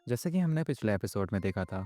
जैसे कि हमने पिछले एपिसोड में देखा था,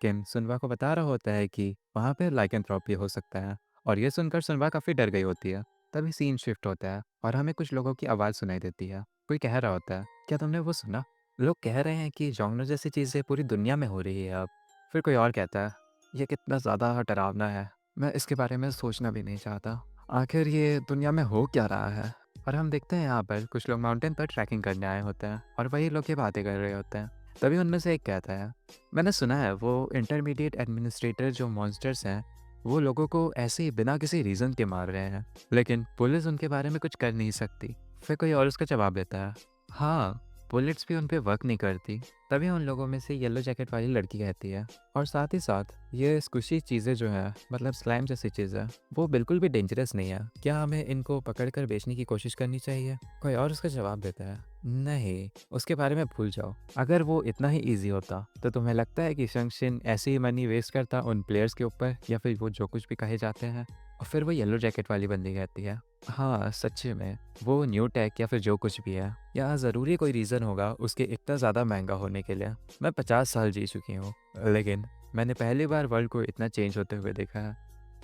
किम सुनवा को बता रहा होता है कि वहाँ पे लाइकेंथ्रोपी हो सकता है और ये सुनकर सुनवा काफ़ी डर गई होती है। तभी सीन शिफ्ट होता है और हमें कुछ लोगों की आवाज़ सुनाई देती है। कोई कह रहा होता है, क्या तुमने वो सुना? लोग कह रहे हैं कि जॉनर जैसी चीज़ें पूरी दुनिया में हो रही है अब। फिर कोई और कहता है, ये कितना ज़्यादा डरावना है, मैं इसके बारे में सोचना भी नहीं चाहता। आखिर ये दुनिया में हो क्या रहा है? और हम देखते हैं यहाँ पर कुछ लोग माउंटेन पर ट्रैकिंग करने आए होते हैं और वही लोग ये बातें कर रहे होते हैं। तभी उनमें से एक कहता है, मैंने सुना है वो इंटरमीडिएट एडमिनिस्ट्रेटर जो मॉन्स्टर्स हैं वो लोगों को ऐसे ही बिना किसी रीज़न के मार रहे हैं, लेकिन पुलिस उनके बारे में कुछ कर नहीं सकती। फिर कोई और उसका जवाब देता है, हाँ, बुलेट्स भी उन पे वर्क नहीं करती। तभी उन लोगों में से येलो जैकेट वाली लड़की कहती है, और साथ ही साथ ये स्क्विशी चीज़ें जो हैं, मतलब स्लाइम जैसी चीज़ें, वो बिल्कुल भी डेंजरस नहीं है। क्या हमें इनको पकड़ कर बेचने की कोशिश करनी चाहिए? कोई और उसका जवाब देता है, नहीं, उसके बारे में भूल जाओ। अगर वो इतना ही ईजी होता तो तुम्हें लगता है कि शंगशिन ऐसे ही मनी वेस्ट करता उन प्लेयर्स के ऊपर, या फिर वो जो कुछ भी कहे जाते हैं? और फिर वो येलो जैकेट वाली बंदी कहती है, हाँ सच्ची में, वो न्यू टेक या फिर जो कुछ भी है, या ज़रूरी कोई रीज़न होगा उसके इतना ज़्यादा महंगा होने के लिए। मैं 50 साल जी चुकी हूँ, लेकिन मैंने पहली बार वर्ल्ड को इतना चेंज होते हुए देखा है।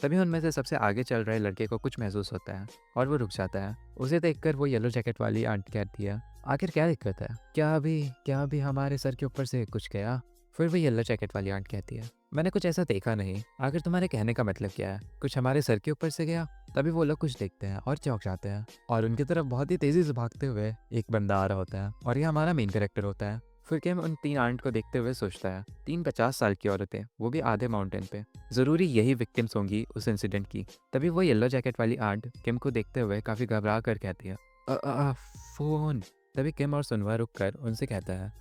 तभी उनमें से सबसे आगे चल रहे लड़के को कुछ महसूस होता है और वो रुक जाता है। उसे देखकर वो येलो जैकेट वाली आंट कहती है, आखिर क्या दिक्कत है? क्या अभी हमारे सर के ऊपर से कुछ गया? फिर वो येलो जैकेट वाली आंट कहती है, मैंने कुछ ऐसा देखा नहीं। आखिर तुम्हारे कहने का मतलब क्या है? कुछ हमारे सर के ऊपर से गया? तभी वो लोग कुछ देखते हैं और चौंक जाते हैं और उनकी तरफ बहुत ही तेजी से भागते हुए एक बंदा आ रहा होता है और ये हमारा मेन कैरेक्टर होता है। फिर किम उन तीन आंट को देखते हुए सोचता है, तीन 50 साल की औरतें, वो भी आधे माउंटेन पे, जरूरी यही विक्टिम्स होंगी उस इंसिडेंट की। तभी वो येलो जैकेट वाली आंट किम को देखते हुए काफी घबरा कर कहती है, "अ, अ, अ, फोन।" तभी किम और सुनवा रुक कर उनसे कहता है,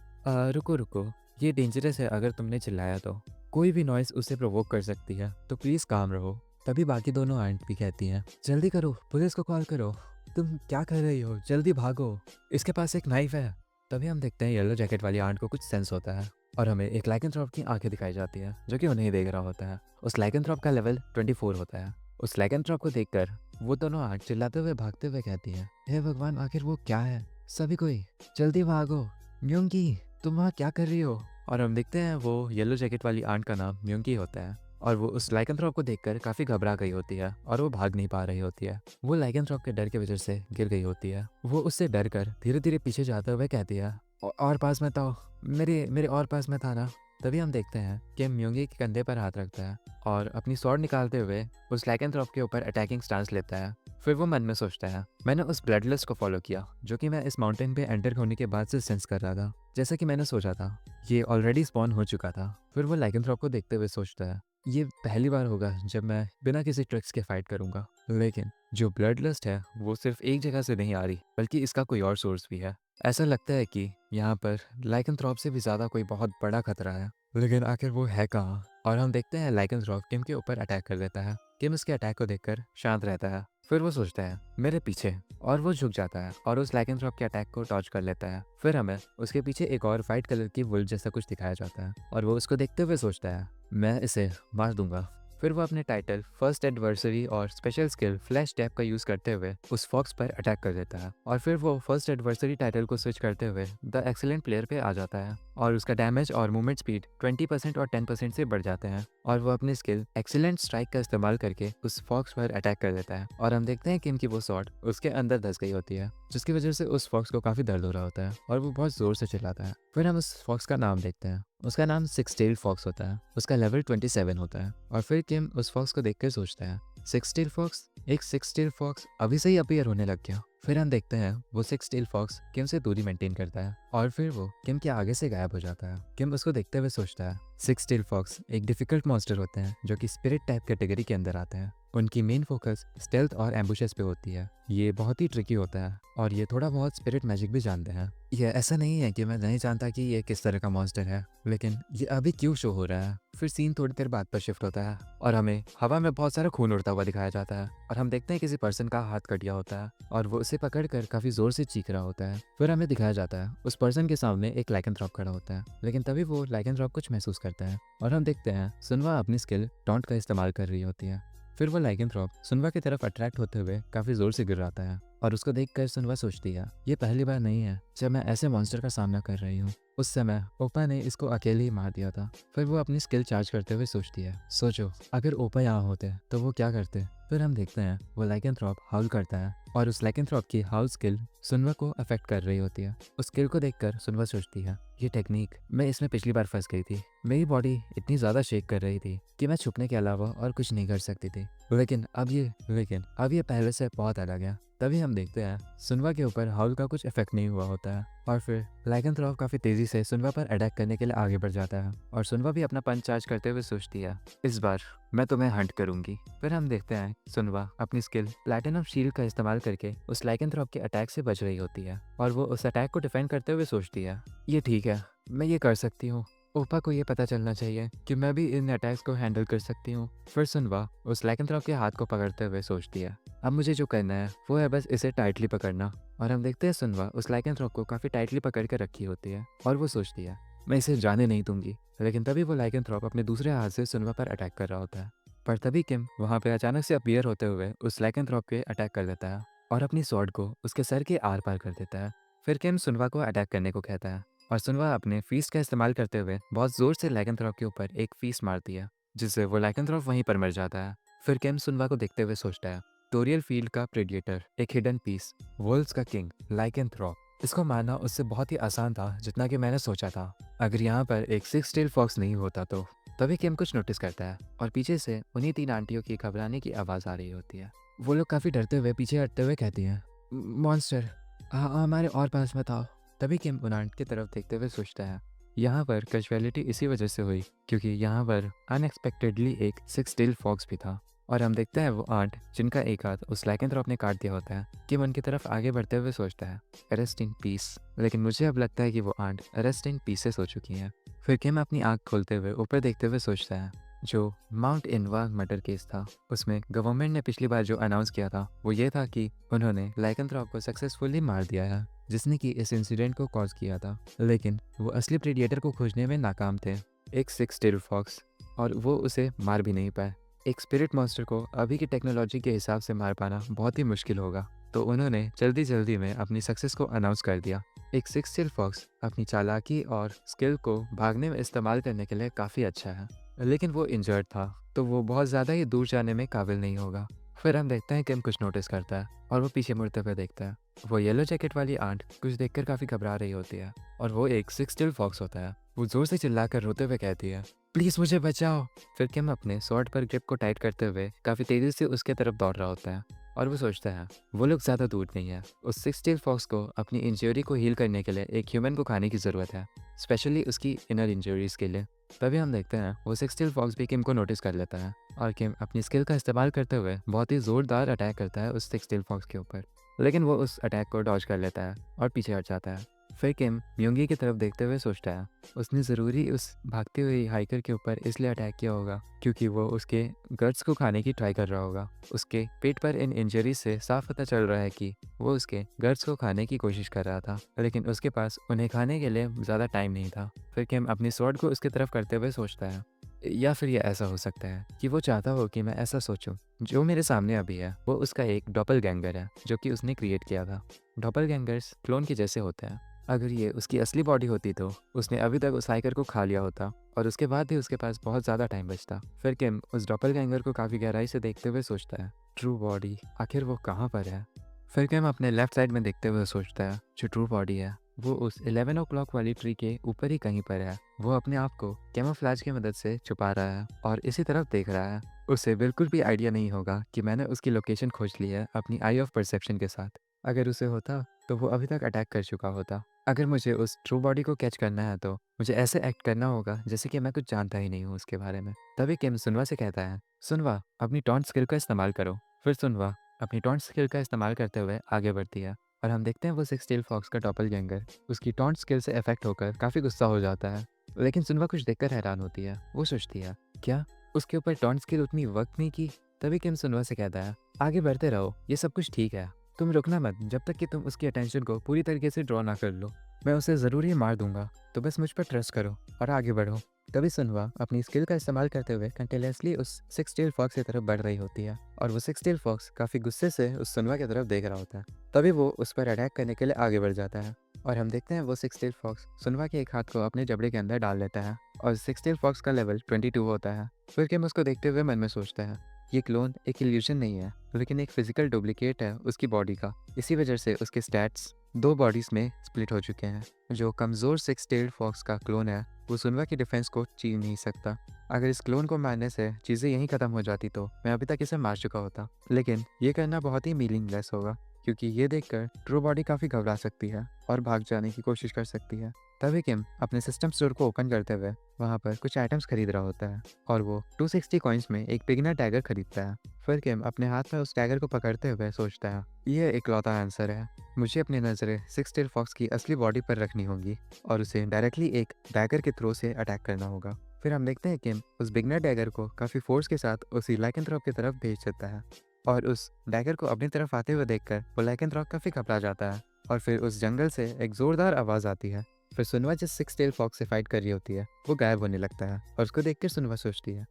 रुको रुको, ये डेंजरस है अगर तुमने चिल्लाया तो। कोई भी नॉइस उसे प्रोवोक कर सकती है, तो प्लीज काम रहो। तभी बाकी दोनों आंट भी कहती हैं, जल्दी करो, पुलिस को कॉल करो। तुम क्या कर रही हो? जल्दी भागो, इसके पास एक नाइफ है। तभी हम देखते हैं येलो जैकेट वाली आंट को कुछ सेंस होता है और हमें एक लाइकेंथ्रोप की आंखें दिखाई जाती है जो कि उन्हें देख रहा होता है। उस लाइकेंथ्रोप का लेवल 24 होता है। उस लाइकेंथ्रोप को देखकर वो दोनों आंट चिल्लाते हुए भागते हुए कहती हैं, हे भगवान, आखिर वो क्या है? सभी कोई जल्दी भागो। म्योंगी, तुम वहाँ क्या कर रही हो? और हम देखते हैं वो येलो जैकेट वाली आंट का नाम म्योंगी होता है और वो उस लाइकेंथ्रोप को देखकर काफी घबरा गई होती है और वो भाग नहीं पा रही होती है। वो लाइकेंथ्रोप के डर की वजह से गिर गई होती है। वो उससे डर कर धीरे धीरे पीछे जाते हुए कहती है, और पास में था, मेरे मेरे और पास में था ना?" तभी हम देखते हैं कि म्योंगी के कंधे पर हाथ रखता है और अपनी स्वॉर्ड निकालते हुए उस लाइकेंथ्रोप के ऊपर अटैकिंग स्टांस लेता है। फिर वो मन में सोचता है, मैंने उस ब्लडलिस्ट को फॉलो किया जो कि मैं इस माउंटेन पे एंटर होने के बाद से सेंस कर रहा था। जैसा कि मैंने सोचा था, ये ऑलरेडी स्पॉन हो चुका था। फिर वो लाइकेंथ्रोप को देखते हुए सोचता है, ये पहली बार होगा जब मैं बिना किसी ट्रिक्स के फाइट करूंगा। लेकिन जो ब्लड लस्ट है वो सिर्फ एक जगह से नहीं आ रही, बल्कि इसका कोई और सोर्स भी है। ऐसा लगता है कि यहाँ पर लाइकेंथ्रोप से भी ज्यादा कोई बहुत बड़ा खतरा है, लेकिन आखिर वो है कहाँ? और हम देखते हैं लाइकेंथ्रोप किम के ऊपर अटैक कर देता है। किम उसके अटैक को देखकर शांत रहता है। फिर वो सोचता है, मेरे पीछे, और वो झुक जाता है और उस लाइकेंथ्रोप के अटैक को डॉज कर लेता है। फिर हमें उसके पीछे एक और वाइट कलर की वुल जैसा कुछ दिखाया जाता है और वो उसको देखते हुए सोचता है, मैं इसे मार दूंगा। फिर वो अपने टाइटल, फर्स्ट एडवर्सरी और स्पेशल स्किल फ्लैश टैप का यूज करते हुए उस फॉक्स पर अटैक कर देता है और फिर वो फर्स्ट एडवर्सरी टाइटल को स्विच करते हुए द एक्सीलेंट प्लेयर पे आ जाता है और उसका डैमेज और मूवमेंट स्पीड 20% और 10% से बढ़ जाते हैं और वो अपनी स्किल एक्सीलेंट स्ट्राइक का इस्तेमाल करके उस फॉक्स पर अटैक कर देता है और हम देखते हैं कि इनकी वो शॉट उसके अंदर धंस गई होती है, जिसकी वजह से उस फॉक्स को काफी दर्द हो रहा होता है और वो बहुत जोर से चिल्लाता है। फिर हम उस फॉक्स का नाम देखते हैं, उसका नाम सिक्स टेल फॉक्स होता है, उसका लेवल 27 होता है। और फिर किम उस फॉक्स को देखकर सोचता है, सिक्स टेल फॉक्स, एक सिक्स टेल फॉक्स अभी से ही अपीयर होने लग गया। फिर हम देखते हैं वो सिक्स टेल फॉक्स किम से दूरी मेंटेन करता है और फिर वो किम के आगे से गायब हो जाता है। किम उसको देखते हुए सोचता है, सिक्स टेल फॉक्स एक डिफिकल्ट मॉन्स्टर होते हैं जो कि स्पिरिट टाइप कैटेगरी के अंदर आते हैं। उनकी मेन फोकस स्टेल्थ और एम्बुशेस पे होती है। ये बहुत ही ट्रिकी होता है और ये थोड़ा बहुत स्पिरिट मैजिक भी जानते हैं। ये ऐसा नहीं है कि मैं नहीं जानता कि ये किस तरह का मॉन्स्टर है, लेकिन ये अभी क्यों शो हो रहा है। फिर सीन थोड़ी देर बाद पर शिफ्ट होता है और हमें हवा में बहुत सारा खून उड़ता हुआ दिखाया जाता है और हम देखते हैं किसी पर्सन का हाथ कट गया होता है और वो उसे पकड़कर काफी जोर से चीख रहा होता है। फिर हमें दिखाया जाता है उस पर्सन के सामने एक लाइकेंथ्रोप खड़ा होता है, लेकिन तभी वो लाइकेंथ्रोप कुछ महसूस करता है और हम देखते हैं सुनवा अपनी स्किल टॉन्ट का इस्तेमाल कर रही होती है। फिर वो लाइकेंथ्रोप सुनवा की तरफ अट्रैक्ट होते हुए काफी जोर से गिराता है और उसको देखकर सुनवा सोचती है, ये पहली बार नहीं है जब मैं ऐसे मॉन्स्टर का सामना कर रही हूँ। उस समय ओपा ने इसको अकेले ही मार दिया था। फिर वो अपनी स्किल चार्ज करते हुए सोचती है, सोचो अगर ओपा यहाँ होते तो वो क्या करते। फिर हम देखते हैं वो लाइकेंथ्रोप हाउल करता है और उस लाइकेंथ्रोप की हाउल स्किल सुनवा को अफेक्ट कर रही होती है। उस स्किल को देखकर सुनवा सोचती है, ये टेक्निक, मैं इसमें पिछली बार फंस गई थी। मेरी बॉडी इतनी ज्यादा शेक कर रही थी कि मैं छुपने के अलावा और कुछ नहीं कर सकती थी। लेकिन अब ये पहले से बहुत अलग है। तभी हम देखते हैं सुनवा के ऊपर हाउल का कुछ इफेक्ट नहीं हुआ होता है और फिर लाइकेंथ्रोप काफी तेजी से सुनवा पर अटैक करने के लिए आगे बढ़ जाता है और सुनवा भी अपना पंच चार्ज करते हुए सोचती है, इस बार मैं तुम्हें हंट करूंगी। फिर हम देखते हैं सुनवा अपनी स्किल प्लैटिनम शील्ड का इस्तेमाल करके उस लाइकेंथ्रोप के अटैक से बच रही होती है और वो उस अटैक को डिफेंड करते हुए सोचती है, ये ठीक है, मैं ये कर सकती हूँ। ओपा को ये पता चलना चाहिए कि मैं भी इन अटैक्स को हैंडल कर सकती हूँ। फिर सुनवा उस लाइकेंथ्रोप के हाथ को पकड़ते हुए सोचती है, अब मुझे जो करना है वो है बस इसे टाइटली पकड़ना। और हम देखते हैं सुनवा उस लाइकेंथ्रोप को काफी टाइटली पकड़ कर रखी होती है और वो सोचती है, मैं इसे जाने नहीं दूंगी। लेकिन तभी वो लाइकेंथ्रोप अपने दूसरे हाथ से सुनवा पर अटैक कर रहा होता है। पर तभी किम वहां पे अचानक से अपीयर होते हुए उस लाइकेंथ्रोप के अटैक कर देता है और अपनी स्वॉर्ड को उसके सर के आर पार कर देता है। फिर किम सुनवा को अटैक करने को कहता है और सुनवा अपने फीस्ट का इस्तेमाल करते हुए बहुत जोर से लाइकेंथ्रोप के ऊपर एक फीस्ट मारती है, जिससे वो लाइकेंथ्रोप वहीं पर मर जाता है। फिर किम सुनवा को देखते हुए सोचता है, टोरियल फील्ड का प्रेडिएटर, एक हिडन पीस, वर्ल्ड्स का किंग लाइकेंथ्रोप, इसको मारना उससे बहुत ही आसान था जितना कि मैंने सोचा था। अगर यहाँ पर एक सिक्स टेल फॉक्स नहीं होता तो। तभी किम कुछ नोटिस करता है और पीछे से उन्हीं तीन आंटियों की घबराने की आवाज आ रही होती है। वो लोग काफी डरते हुए पीछे हटते हुए कहती हैं, मॉन्स्टर हमारे और पास मत आओ। तभी किम उन आंट की तरफ देखते हुए सोचता है, यहाँ पर कैजुअलिटी इसी वजह से हुई क्योंकि यहाँ पर अनएक्सपेक्टेडली एक सिक्स टेल फॉक्स भी था। और हम देखते हैं वो आंट जिनका एक हाथ उस लाइकेंथ्रोप ने काट दिया होता है, किम उनकी तरफ आगे बढ़ते हुए सोचता है, अरेस्ट इन पीस। लेकिन मुझे अब लगता है कि वो आंट अरेस्ट इन पीसेस हो चुकी हैं। फिर किम अपनी आंख खोलते हुए ऊपर देखते हुए सोचता है, जो माउंट इनवा मर्डर केस था उसमें गवर्नमेंट ने पिछली बार जो अनाउंस किया था वो ये था कि उन्होंने लाइकेंथ्रोप को सक्सेसफुली मार दिया है, जिसने कि इस इंसिडेंट को कॉज किया था। लेकिन वो असली प्रेडिएटर को खोजने में नाकाम थे, एक सिक्स टेल फॉक्स, और वो उसे मार भी नहीं पाए। एक स्पिरिट मॉन्स्टर को अभी की टेक्नोलॉजी के हिसाब से मार पाना बहुत ही मुश्किल होगा, तो उन्होंने जल्दी जल्दी में अपनी सक्सेस को अनाउंस कर दिया। एक सिक्स टेल फॉक्स अपनी चालाकी और स्किल को भागने में इस्तेमाल करने के लिए काफ़ी अच्छा है, लेकिन वो इंजर्ड था तो वो बहुत ज़्यादा ही दूर जाने में काबिल नहीं होगा। फिर हम देखते हैं किम कुछ नोटिस करता है और वो पीछे मुड़ते हुए देखता है। वो येलो जैकेट वाली आंट कुछ देखकर काफ़ी घबरा रही होती है और वो एक सिक्स टेल फॉक्स होता है। वो जोर से चिल्लाकर रोते हुए कहती है, प्लीज़ मुझे बचाओ। फिर किम अपने स्वॉर्ड पर ग्रिप को टाइट करते हुए काफ़ी तेज़ी से उसके तरफ दौड़ रहा होता है और वो सोचता है वो लोग ज़्यादा दूर नहीं है। उस सिक्स टेल फॉक्स को अपनी इंजरी को हील करने के लिए एक ह्यूमन को खाने की ज़रूरत है, स्पेशली उसकी इनर इंजरीज के लिए। तभी हम देखते हैं वो सिक्स टेल फॉक्स भी किम को नोटिस कर लेता है और किम अपनी स्किल का इस्तेमाल करते हुए बहुत ही ज़ोरदार अटैक करता है उस सिक्स टेल फॉक्स के ऊपर, लेकिन वो उस अटैक को डॉज कर लेता है और पीछे हट जाता है। फिर किम म्योंगी की तरफ देखते हुए सोचता है, उसने ज़रूरी उस भागती हुई हाइकर के ऊपर इसलिए अटैक किया होगा क्योंकि वो उसके गट्स को खाने की ट्राई कर रहा होगा। उसके पेट पर इन इंजरीज से साफ पता चल रहा है कि वो उसके गट्स को खाने की कोशिश कर रहा था, लेकिन उसके पास उन्हें खाने के लिए ज़्यादा टाइम नहीं था। फिर किम अपनी स्वॉर्ड को उसकी तरफ करते हुए सोचता है, या फिर ये ऐसा हो सकता है कि वो चाहता हो कि मैं ऐसा सोचूं, जो मेरे सामने अभी है वो उसका एक डॉपलगैंगर है जो कि उसने क्रिएट किया था। डॉपलगैंगर्स क्लोन के जैसे होते हैं। अगर ये उसकी असली बॉडी होती तो उसने अभी तक उस हाइकर को खा लिया होता और उसके बाद भी उसके पास बहुत ज़्यादा टाइम बचता। फिर किम उस डॉपलगैंगर को काफ़ी गहराई से देखते हुए सोचता है, ट्रू बॉडी आखिर वो कहाँ पर है। फिर किम अपने लेफ्ट साइड में देखते हुए सोचता है, जो ट्रू बॉडी है वो उस 11 ओ क्लॉक वाली ट्री के ऊपर ही कहीं पर है। वो अपने आप को कैमोफ्लेज की मदद से छुपा रहा है और इसी तरफ देख रहा है। उसे बिल्कुल भी आइडिया नहीं होगा कि मैंने उसकी लोकेशन खोज ली है अपनी आई ऑफ परसेप्शन के साथ। अगर उसे होता तो वो अभी तक अटैक कर चुका होता। अगर मुझे उस ट्रू बॉडी को कैच करना है तो मुझे ऐसे एक्ट करना होगा जैसे कि मैं कुछ जानता ही नहीं हूँ उसके बारे में। तभी किम सुनवा से कहता है, सुनवा अपनी टॉन्ट स्किल का इस्तेमाल करो। फिर सुनवा अपनी टॉन्ट स्किल का इस्तेमाल करते हुए आगे बढ़ती है और हम देखते हैं वो सिक्स टेल फॉक्स का डॉपलगैंगर उसकी टॉन्ट स्किल से अफेक्ट होकर काफ़ी गुस्सा हो जाता है। लेकिन सुनवा कुछ देखकर हैरान होती है। वो सोचती है, क्या उसके ऊपर टॉन्ट स्किल उतनी वर्क नहीं की। तभी किम सुनवा से कहता है, आगे बढ़ते रहो, ये सब कुछ ठीक है, तुम रुकना मत जब तक कि तुम उसकी अटेंशन को पूरी तरीके से ड्रॉ ना कर लो। मैं उसे ज़रूर ही मार दूंगा, तो बस मुझ पर ट्रस्ट करो और आगे बढ़ो। तभी सुनवा अपनी स्किल का इस्तेमाल करते हुए कंटिन्यूअसली उस सिक्स टेल फॉक्स की तरफ बढ़ रही होती है और वो सिक्स टेल फॉक्स काफ़ी गुस्से से उस सुनवा की तरफ देख रहा होता है। तभी वो उस पर अटैक करने के लिए आगे बढ़ जाता है और हम देखते हैं वो सिक्स टेल फॉक्स सुनवा के एक हाथ को अपने जबड़े के अंदर डाल लेता है और सिक्स टेल फॉक्स का लेवल 22 होता है। फिर किम उसको देखते हुए मन में सोचता है, ये क्लोन एक इल्यूजन नहीं है, लेकिन एक फिजिकल डुप्लीकेट है उसकी बॉडी का। इसी वजह से उसके स्टैट्स दो बॉडीज में स्प्लिट हो चुके हैं। जो कमज़ोर सिक्स टेल्ड फॉक्स का क्लोन है वो सुनवा की डिफेंस को छीन नहीं सकता। अगर इस क्लोन को मारने से चीज़ें यहीं ख़त्म हो जाती तो मैं अभी तक इसे मार चुका होता, लेकिन ये करना बहुत ही मीनिंगलेस होगा, क्योंकि ये देखकर ट्रू बॉडी काफ़ी घबरा सकती है और भाग जाने की कोशिश कर सकती है। तभी किम अपने सिस्टम स्टोर को ओपन करते हुए वहाँ पर कुछ आइटम्स खरीद रहा होता है और वो 260 कॉइन्स में एक बिगिनर टैगर खरीदता है। फिर किम अपने हाथ में उस टैगर को पकड़ते हुए सोचता है, ये इकलौता आंसर है, मुझे अपनी नज़रें सिक्स टेल फॉक्स की असली बॉडी पर रखनी होंगी और उसे डायरेक्टली एक डैगर के थ्रो से अटैक करना होगा। फिर हम देखते हैं किम उस बिगनर डैगर को काफ़ी फोर्स के साथ उसी लाइकेंथ्रोप की तरफ भेज देता है और उस डैगर को अपनी तरफ आते हुए देखकर वो लाइकेंथ्रोप काफ़ी घबरा जाता है और फिर उस जंगल से एक ज़ोरदार आवाज़ आती है। फिर सुनवा जिस सिक्स टेल फॉक्स से फाइट कर रही होती है वो गायब होने लगता है और उसको देखकर सुनवा सोचती है,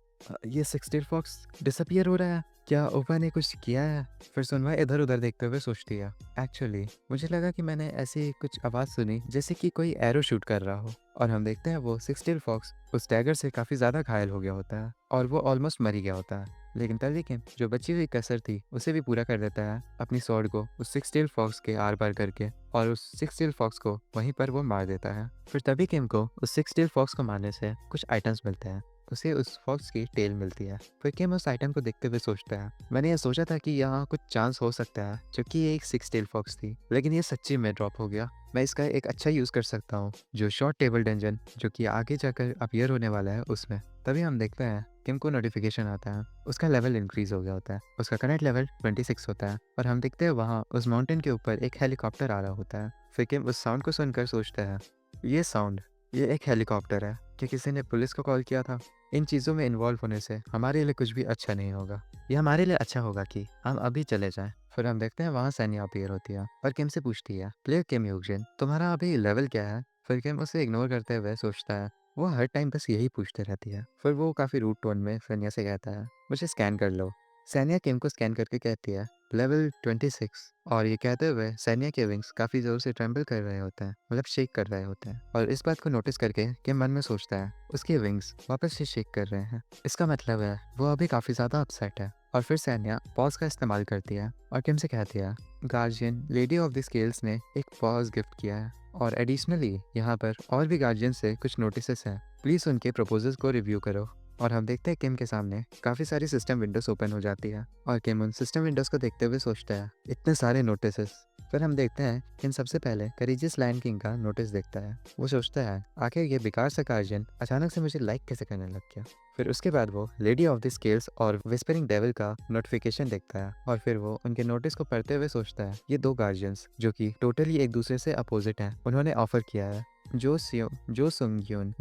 ये सिक्स टेल फॉक्स डिसअपियर हो रहा है, क्या ओपा ने कुछ किया है?" फिर सुनवा इधर उधर देखते हुए सोचती है, एक्चुअली मुझे लगा कि मैंने ऐसी कुछ आवाज़ सुनी जैसे कि कोई एरो शूट कर रहा हो। और हम देखते हैं वो सिक्स टेल फॉक्स उस डैगर से काफ़ी ज़्यादा घायल हो गया होता है और वो ऑलमोस्ट मर ही गया होता है। लेकिन तभी किम जो बची हुई कसर थी उसे भी पूरा कर देता है अपनी स्वॉर्ड को उस सिक्स टेल फॉक्स के आर पार करके और उस सिक्स टेल फॉक्स को वहीं पर वो मार देता है। फिर तभी किम को उस सिक्स टेल फॉक्स को मारने से कुछ आइटम्स मिलते हैं। उसे उस फॉक्स की टेल मिलती है। फिर किम उस आइटम को देखते हुए सोचता है, मैंने ये सोचा था कि यहाँ कुछ चांस हो सकता है जबकि ये एक सिक्स टेल फॉक्स थी, लेकिन ये सच्ची में ड्रॉप हो गया। मैं इसका एक अच्छा यूज़ कर सकता हूँ जो शॉर्ट टेबल डंजन जो कि आगे जाकर अपीयर होने वाला है उसमें। तभी हम देखते हैं किम को नोटिफिकेशन आता है, उसका लेवल इंक्रीज हो गया होता है, उसका करंट लेवल 26 होता है और हम देखते हैं वहाँ उस माउंटेन के ऊपर एक हेलीकॉप्टर आ रहा होता है। फिर किम उस साउंड को सुनकर सोचता है, ये साउंड, ये एक हेलीकॉप्टर है, क्या किसी ने पुलिस को कॉल किया था? इन चीज़ों में इन्वॉल्व होने से हमारे लिए कुछ भी अच्छा नहीं होगा। ये हमारे लिए अच्छा होगा कि हम अभी चले जाएं। फिर हम देखते हैं वहाँ सैन्या अपीयर होती है और किम से पूछती है, प्लेयर किम यूजिन, तुम्हारा अभी लेवल क्या है? फिर किम उसे इग्नोर करते हुए सोचता है, वो हर टाइम बस यही पूछते रहती है। फिर वो काफ़ी रूड टोन में सैन्या से कहता है, मुझे स्कैन कर लो। सैन्या किम को स्कैन करके कहती है, लेवल 26। और ये कहते हुए सैन्या के विंग्स काफ़ी ज़ोर से ट्रेम्बल कर रहे होते हैं, मतलब शेक कर रहे होते हैं। और इस बात को नोटिस करके किम मन में सोचता है, उसके विंग्स वापस से शेक कर रहे हैं, इसका मतलब है वो अभी काफ़ी ज़्यादा अपसेट है। और फिर सैन्या पॉज का इस्तेमाल करती है और किम से कहती है, guardian lady of the scales ने एक पॉज गिफ्ट किया है और एडिशनली यहाँ पर और भी गार्जियन से कुछ नोटिस हैं, प्लीज़ उनके प्रपोजल्स को रिव्यू करो। और हम देखते हैं किम के सामने काफ़ी सारी सिस्टम विंडोज ओपन हो जाती है और किम उन सिस्टम विंडोज को देखते हुए सोचता है, इतने सारे नोटिस। फिर हम देखते हैं किम सबसे पहले करेजियस लैंड किंग का नोटिस देखता है। वो सोचता है, आखिर ये बेकार सा गार्जियन अचानक से मुझे लाइक कैसे करने लग गया। फिर उसके बाद वो लेडी ऑफ द स्केल्स और विस्परिंग डेविल का नोटिफिकेशन देखता है और फिर वो उनके नोटिस को पढ़ते हुए सोचता है, ये दो गार्जियंस जो कि टोटली एक दूसरे से अपोजिट हैं, उन्होंने ऑफर किया है जो सुंग्यून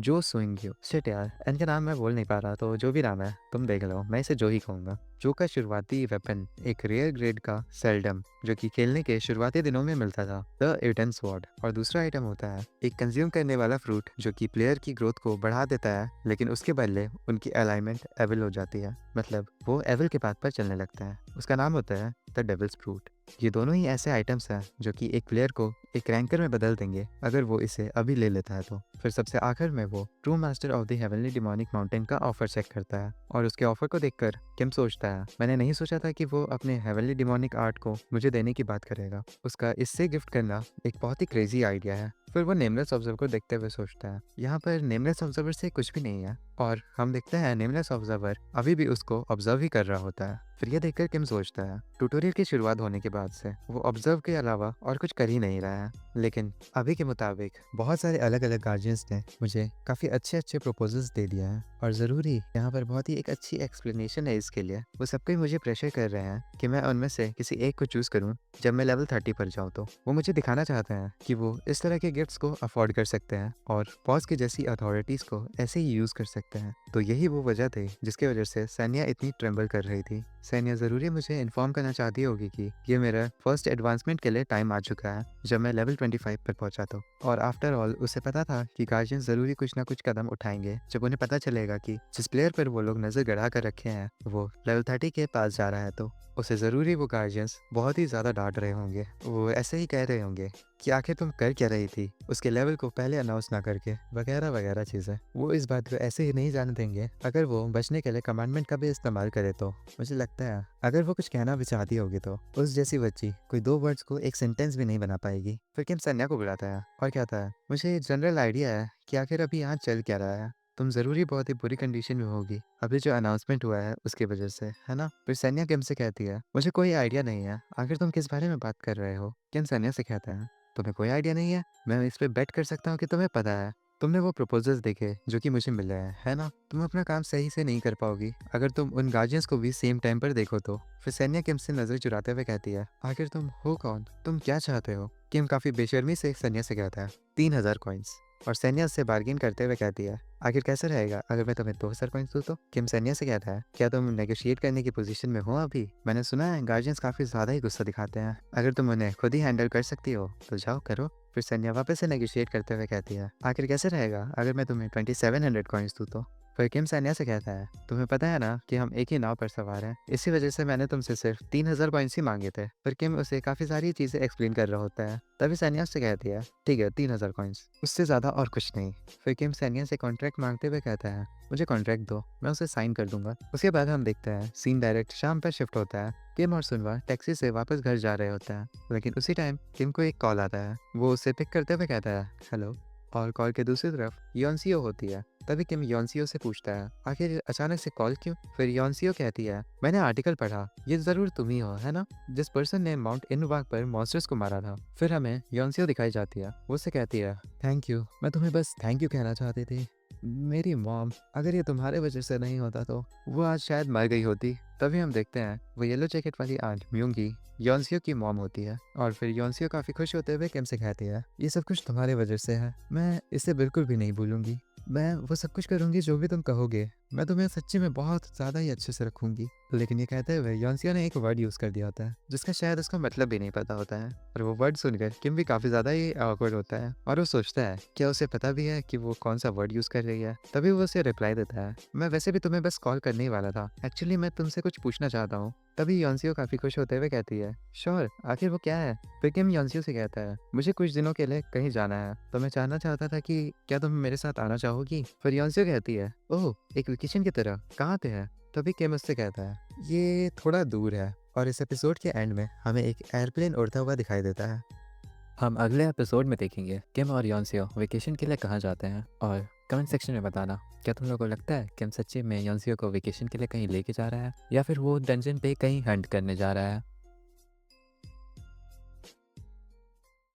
शिट यार, इनका नाम मैं बोल नहीं पा रहा, तो जो भी नाम है तुम देख लो, मैं इसे जो ही कहूँगा। जो का शुरुआती वेपन एक रेयर ग्रेड का सेल्डम जो कि खेलने के शुरुआती दिनों में मिलता था, द एटन स्वॉर्ड। और दूसरा आइटम होता है एक कंज्यूम करने वाला फ्रूट जो कि प्लेयर की ग्रोथ को बढ़ा देता है, लेकिन उसके बदले उनकी अलाइनमेंट एविल हो जाती है, मतलब वो एविल के पाथ पर चलने लगता है। उसका नाम होता है द डेविल्स फ्रूट। ये दोनों ही ऐसे आइटम्स हैं जो कि एक प्लेयर को एक रैंकर में बदल देंगे अगर वो इसे अभी ले लेता है तो। फिर सबसे आखिर में वो true master of the heavenly demonic mountain का ऑफर चेक करता है और उसके ऑफर को देखकर किम सोचता है, मैंने नहीं सोचा था कि वो अपने हेवनली डिमोनिक आर्ट को मुझे देने की बात करेगा। उसका इससे गिफ्ट करना एक बहुत ही क्रेजी आइडिया है। फिर वो नेमलेस ऑब्जर्वर को देखते हुए सोचता है, यहाँ पर नेमलेस ऑब्जर्वर से कुछ भी नहीं है और हम देखते हैं नेमलेस ऑब्जर्वर अभी भी उसको ऑब्जर्व ही कर रहा होता है। फिर ये देखकर किम सोचता है, ट्यूटोरियल की शुरुआत होने के बाद से वो ऑब्जर्व के अलावा और कुछ कर ही नहीं रहा है, लेकिन अभी के मुताबिक बहुत सारे अलग अलग गार्जियंस ने मुझे काफ़ी अच्छे अच्छे प्रपोजल्स दे दिया है और ज़रूरी यहाँ पर बहुत ही एक अच्छी एक्सप्लेनेशन है इसके लिए। वो सबके मुझे प्रेशर कर रहे हैं कि मैं उनमें से किसी एक को चूज़ करूँ जब मैं लेवल 30 पर जाऊँ। तो वो मुझे दिखाना चाहते हैं कि वो इस तरह के गिफ्ट्स को अफोर्ड कर सकते हैं और पॉज की जैसी अथॉरिटीज़ को ऐसे ही यूज़ कर सकते हैं। तो यही वो वजह थी जिसकी वजह से सैन्या इतनी ट्रेम्बल कर रही थी। सैन्या ज़रूरी मुझे इन्फॉर्म करना चाहती होगी कि ये मेरा फर्स्ट एडवांसमेंट के लिए टाइम आ चुका है, जब मैं लेवल 25 पर पहुंचा तो। और आफ्टर ऑल उसे पता था कि गार्जियन ज़रूरी कुछ ना कुछ कदम उठाएंगे जब उन्हें पता चलेगा कि जिस प्लेयर पर वो लोग नज़र गड़ा कर रखे हैं वो लेवल 30 के पास जा रहा है, तो उसे ज़रूरी वो गार्जियंस बहुत ही ज़्यादा डांट रहे होंगे। वो ऐसे ही कह रहे होंगे कि आखिर तुम कर क्या रही थी उसके लेवल को पहले अनाउंस ना करके, वगैरह वगैरह चीज़ें। वो इस बात को ऐसे ही नहीं जाने देंगे अगर वो बचने के लिए कमांडमेंट का भी इस्तेमाल करे। तो मुझे लगता है अगर वो कुछ कहना भी चाहती होगी तो उस जैसी बच्ची कोई 2 वर्ड्स को एक सेंटेंस भी नहीं बना पाएगी। फिर किम सन्या को बुलाता है और कहता है, मुझे जनरल आइडिया है कि आखिर अभी यहाँ चल क्या रहा है। तुम ज़रूरी बहुत ही बुरी कंडीशन में होगी अभी जो अनाउंसमेंट हुआ है उसकी वजह से, है ना? फिर सन्या किम से कहती है, मुझे कोई आइडिया नहीं है, आखिर तुम किस बारे में बात कर रहे हो? किम सन्या से कहता है, तुम्हें कोई आइडिया नहीं है? मैं इस पे बेट कर सकता हूँ कि तुम्हें पता है। तुमने वो प्रपोजल्स देखे जो कि मुझे मिले हैं, है ना? तुम अपना काम सही से नहीं कर पाओगी अगर तुम उन गार्जियंस को भी सेम टाइम पर देखो तो। फिर सैन्या किम से नजर चुराते हुए कहती है, आखिर तुम हो कौन? तुम क्या चाहते हो? किम काफी बेशर्मी से सैन्या से कहता है, 3000 कॉइन्स। और सैन्या उससे बार्गेन करते हुए कहती है, आखिर कैसे रहेगा अगर मैं तुम्हें 2000 कॉइन्स दूं तो? किम सैन्या से कहता है, क्या तुम नेगोशिएट करने की पोजीशन में हो अभी? मैंने सुना है गार्जियंस काफी ज्यादा ही गुस्सा दिखाते हैं, अगर तुम उन्हें खुद ही हैंडल कर सकती हो तो जाओ करो। फिर सन्या वापस से नेगोशिएट करते हुए कहती है, आखिर कैसे रहेगा अगर मैं तुम्हें 2700 कॉइन्स दूं तो? फिर किम सन्या से कहता है, तुम्हें पता है ना कि हम एक ही नाव पर सवार हैं, इसी वजह से मैंने तुमसे सिर्फ 3000 कॉइन्स ही मांगे थे। फिर किम उसे काफी सारी चीजें एक्सप्लेन कर रहा होता है, तभी सन्या से कहती है, ठीक है 3000 कॉइन्स, उससे ज्यादा और कुछ नहीं। फिर किम सन्या से कॉन्ट्रैक्ट मांगते हुए कहता है, मुझे कॉन्ट्रैक्ट दो, मैं उसे साइन कर दूंगा। उसके बाद हम देखते हैं सीन डायरेक्ट शाम पर शिफ्ट होता है। किम और सुनवा टैक्सी से वापस घर जा रहे होते हैं, लेकिन उसी टाइम किम को एक कॉल आता है। वो उसे पिक करते हुए कहता है, हेलो। और कॉल के दूसरी तरफ योनसियो होती है। तभी किम योनसियो से पूछता है, आखिर अचानक से कॉल क्यों? फिर योनसियो कहती है, मैंने आर्टिकल पढ़ा, ये जरूर तुम ही हो, है ना, जिस पर्सन ने माउंट इनवाग पर मॉन्स्टर्स को मारा था। फिर हमें योनसियो दिखाई जाती है, वो उससे कहती है, थैंक यू, मैं तुम्हें बस थैंक यू कहना चाहती थी। मेरी मॉम, अगर ये तुम्हारे वजह से नहीं होता तो वो आज शायद मर गई होती। तभी हम देखते हैं वो येलो जैकेट वाली आंट म्यूंगी योनसियो की मॉम होती है। और फिर योनसियो काफी खुश होते हुए किम से कहती है, ये सब कुछ तुम्हारे वजह से है, मैं इसे बिल्कुल भी नहीं भूलूंगी, मैं वो सब कुछ करूंगी जो भी तुम कहोगे, मैं तुम्हें सच्ची में बहुत ज्यादा ही अच्छे से रखूंगी। लेकिन ये कहते हुए योनसियो ने एक वर्ड यूज कर दिया होता है जिसका शायद उसका मतलब भी नहीं पता होता है। और वो वर्ड सुनकर किम भी काफी ज्यादा ही awkward होता है और वो सोचता है क्या उसे पता भी है कि वो कौन सा वर्ड यूज कर रही है। तभी वो उसे रिप्लाई देता है, मैं वैसे भी तुम्हें बस कॉल करने ही वाला था, एक्चुअली मैं तुमसे कुछ पूछना चाहता हूँ। तभी योनसियो काफी खुश होते हुए कहती है, श्योर, आखिर वो क्या है? फिर किम योनसियो से कहता है, मुझे कुछ दिनों के लिए कहीं जाना है, तो मैं जानना चाहता था कि क्या तुम मेरे साथ आना चाहोगी? फिर योनसियो कहती है, ओह, एक वेकेशन की तरह, कहाँ पे है? तभी किम उससे कहता है, ये थोड़ा दूर है। और इस एपिसोड के एंड में हमें एक एयरप्लेन उड़ता हुआ दिखाई देता है। हम अगले एपिसोड में देखेंगे किम और योनसियो वेकेशन के लिए कहाँ जाते हैं। और कमेंट सेक्शन में बताना, क्या तुम लोगों को लगता है किम सच्ची में योनसियो को वेकेशन के लिए कहीं लेके जा रहा है या फिर वो डंजन पे कहीं हंट करने जा रहा है।